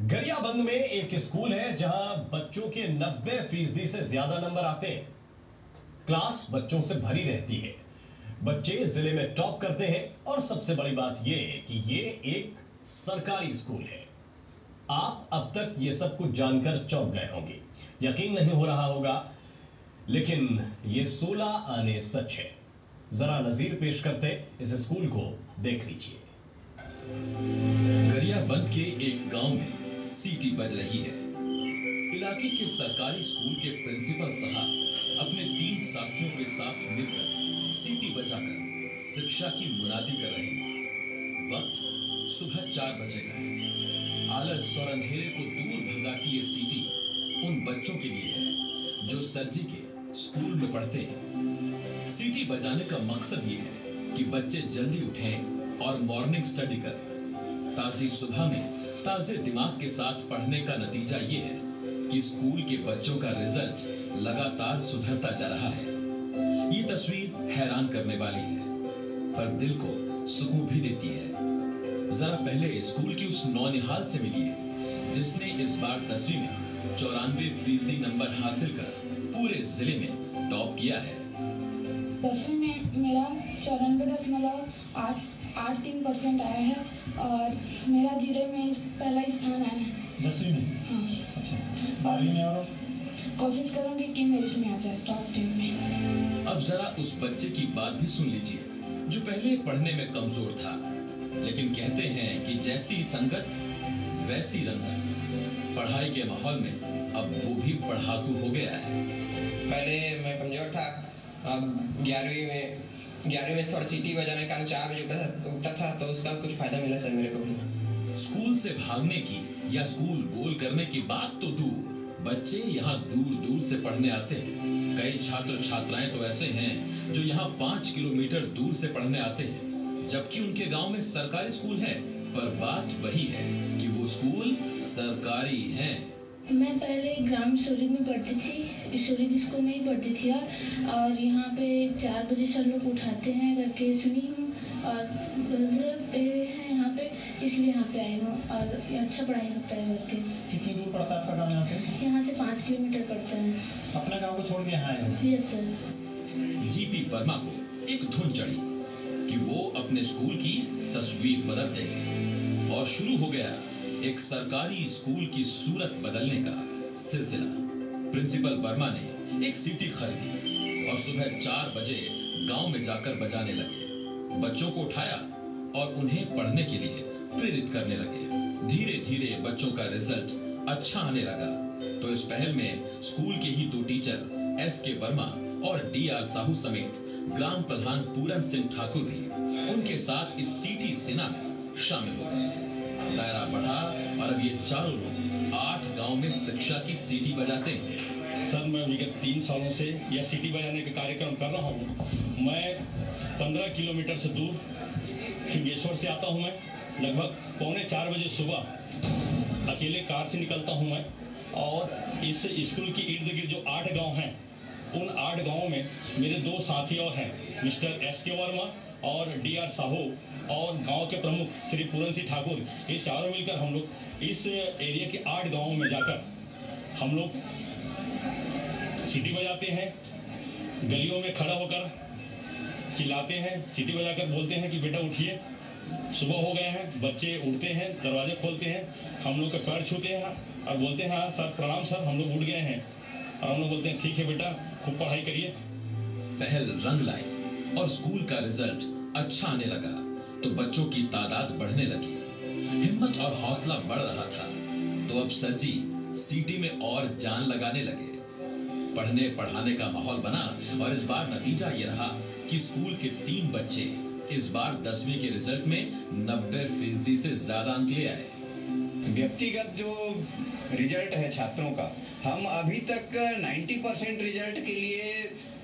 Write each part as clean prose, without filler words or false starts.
गरियाबंद में एक स्कूल है जहां बच्चों के 90% से ज्यादा नंबर आते हैं। क्लास बच्चों से भरी रहती है। बच्चे जिले में टॉप करते हैं और सबसे बड़ी बात यह कि ये एक सरकारी स्कूल है। आप अब तक ये सब कुछ जानकर चौंक गए होंगे, यकीन नहीं हो रहा होगा, लेकिन ये 16 आने सच है। जरा नजीर पेश करते इस स्कूल को देख लीजिए। गरियाबंद के एक गांव में सीटी बज रही है। इलाके के सरकारी स्कूल के प्रिंसिपल साहब अपने 3 साथियों के साथ मिलकर सीटी बजाकर शिक्षा की मुनादी कर रहे हैं। वक्त सुबह 4 बजे का है। आलस और अंधेरे को दूर भगाती ये सीटी उन बच्चों के लिए है जो सरजी के स्कूल में पढ़ते हैं। सीटी बजाने का मकसद ये है कि बच्चे जल्दी उठें और मॉर्निंग स्टडी करें। ताजी सुबह में ताजे दिमाग के साथ पढ़ने का नतीजा ये है कि स्कूल के बच्चों का रिजल्ट लगातार सुधरता जा रहा है। ये तस्वीर हैरान करने वाली है, पर दिल को सुकून भी देती है। जरा पहले स्कूल की उस नौनिहाल से मिलिए जिसने इस बार 10वीं में 94% नंबर हासिल कर पूरे जिले में टॉप किया है। 10वीं में मेरा 94.83% आया है और मेरा जिले में पहला स्थान आया है। 10वीं में? हाँ। अच्छा, 12वीं में? और कोशिश करूंगी कि मेरिट में आ जाए, टॉप 10 में। अब जरा उस बच्चे की बात भी सुन लीजिए जो पहले पढ़ने में कमजोर था, लेकिन कहते हैं कि जैसी संगत वैसी रंगत। पढ़ाई के माहौल में अब वो भी पढ़ाकू हो गया है। पहले मैं कमजोर था, अब 11वीं में थोड़ा सीटी बजाने का 4 बजे उठता था, तो उसका कुछ फायदा मिला सर मेरे को भी। स्कूल से भागने की या स्कूल गोल करने की बात तो दूर, बच्चे यहाँ दूर दूर से पढ़ने आते हैं। कई छात्र छात्राएं तो ऐसे हैं जो यहाँ 5 किलोमीटर दूर से पढ़ने आते हैं, जबकि उनके गांव में सरकारी स्कूल है, पर बात वही है कि वो स्कूल सरकारी है। मैं पहले ग्राम सूरज में पढ़ती थी, सूरज स्कूल में ही पढ़ती थी और यहाँ पे 4 बजे सर लोग उठाते हैं करके सुनी हूँ और है यहाँ पे, इसलिए यहाँ पे आई हूँ और अच्छा पढ़ाई होता है करके। कितनी दूर पड़ता है आपका गाँव यहाँ से? यहाँ से 5 किलोमीटर पड़ता है। अपने गाँव को छोड़ के यहाँ आए हो? Yes sir. जीपी वर्मा को एक धुन चढ़ी कि वो अपने स्कूल की तस्वीर बदल देंगे और शुरू हो गया एक सरकारी स्कूल की सूरत बदलने का सिलसिला। प्रिंसिपल वर्मा ने एक सीटी खरीदी और सुबह 4 बजे गांव में जाकर बजाने लगे। बच्चों को उठाया और उन्हें पढ़ने के लिए प्रेरित करने लगे। धीरे धीरे बच्चों का रिजल्ट अच्छा आने लगा, तो इस पहल में स्कूल के ही 2 टीचर एस.के. वर्मा और डी.आर. साहू समेत ग्राम प्रधान पूरन सिंह ठाकुर भी उनके साथ इस सीटी सेना में शामिल हो गए। दायरा बढ़ा और अब ये चारों लोग 8 गांव में शिक्षा की सीटी बजाते हैं। सर, मैं विगत 3 सालों से यह सीटी बजाने का कार्यक्रम कर रहा हूँ। मैं 15 किलोमीटर से दूर खिंगेश्वर से आता हूँ। मैं लगभग 3:45 बजे सुबह अकेले कार से निकलता हूँ मैं, और इस स्कूल की इर्द गिर्द जो 8 गाँव हैं, उन 8 गाँव में मेरे 2 साथी और हैं, मिस्टर एस.के. वर्मा और डी.आर. साहू और गांव के प्रमुख श्री पूरन सिंह ठाकुर। ये चारों मिलकर हम लोग इस एरिया के 8 गांवों में जाकर हम लोग सीटी बजाते हैं। गलियों में खड़ा होकर चिल्लाते हैं, सीटी बजाकर बोलते हैं कि बेटा उठिए, सुबह हो गए हैं। बच्चे उठते हैं, दरवाजे खोलते हैं, हम लोग का पैर छूते हैं और बोलते हैं हाँ सर, प्रणाम सर, हम लोग उठ गए हैं। और हम लोग बोलते हैं ठीक है बेटा, खूब पढ़ाई करिए। पहल रंग लाई और स्कूल का रिजल्ट अच्छा आने लगा, तो बच्चों की तादाद बढ़ने लगी। हिम्मत और हौसला बढ़ रहा था, तो अब सर जी सीटी में और जान लगाने लगे। पढ़ने पढ़ाने का माहौल बना और इस बार नतीजा ये रहा कि स्कूल के 3 बच्चे इस बार 10वीं के रिजल्ट में 90% से ज्यादा अंक ले आए। व्यक्तिगत जो रिजल्ट है छात्रों का, हम अभी तक 90% रिजल्ट के लिए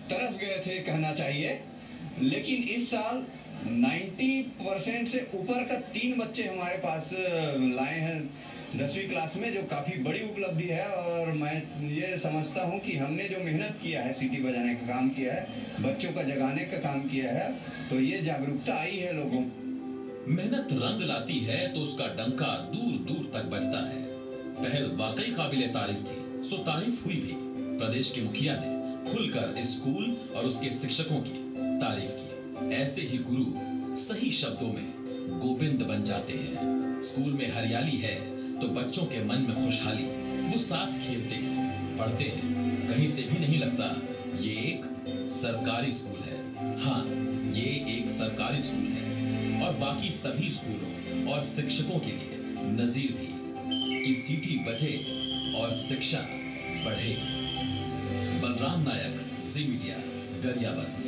तरस गए थे कहना चाहिए, लेकिन इस साल 90% से ऊपर का 3 बच्चे हमारे पास लाए हैं 10वीं क्लास में, जो काफ़ी बड़ी उपलब्धि है। और मैं ये समझता हूँ कि हमने जो मेहनत किया है, सीटी बजाने का काम किया है, बच्चों का जगाने का काम किया है, तो ये जागरूकता आई है लोगों। मेहनत रंग लाती है तो उसका डंका दूर दूर तक बजता है। पहल वाकई काबिले तारीफ थी, सो तारीफ हुई भी। प्रदेश के मुखिया ने खुलकर स्कूल और उसके शिक्षकों की तारीफ की। ऐसे ही गुरु सही शब्दों में गोविंद बन जाते हैं। स्कूल में हरियाली है तो बच्चों के मन में खुशहाली, वो साथ खेलते हैं, पढ़ते हैं, कहीं से भी नहीं लगता ये एक सरकारी स्कूल है। हाँ, ये एक सरकारी स्कूल है और बाकी सभी स्कूलों और शिक्षकों के लिए नजीर भी कि सीटी बजे और शिक्षा बढ़े। बलराम नायक, जी मीडिया, गरियाबंद।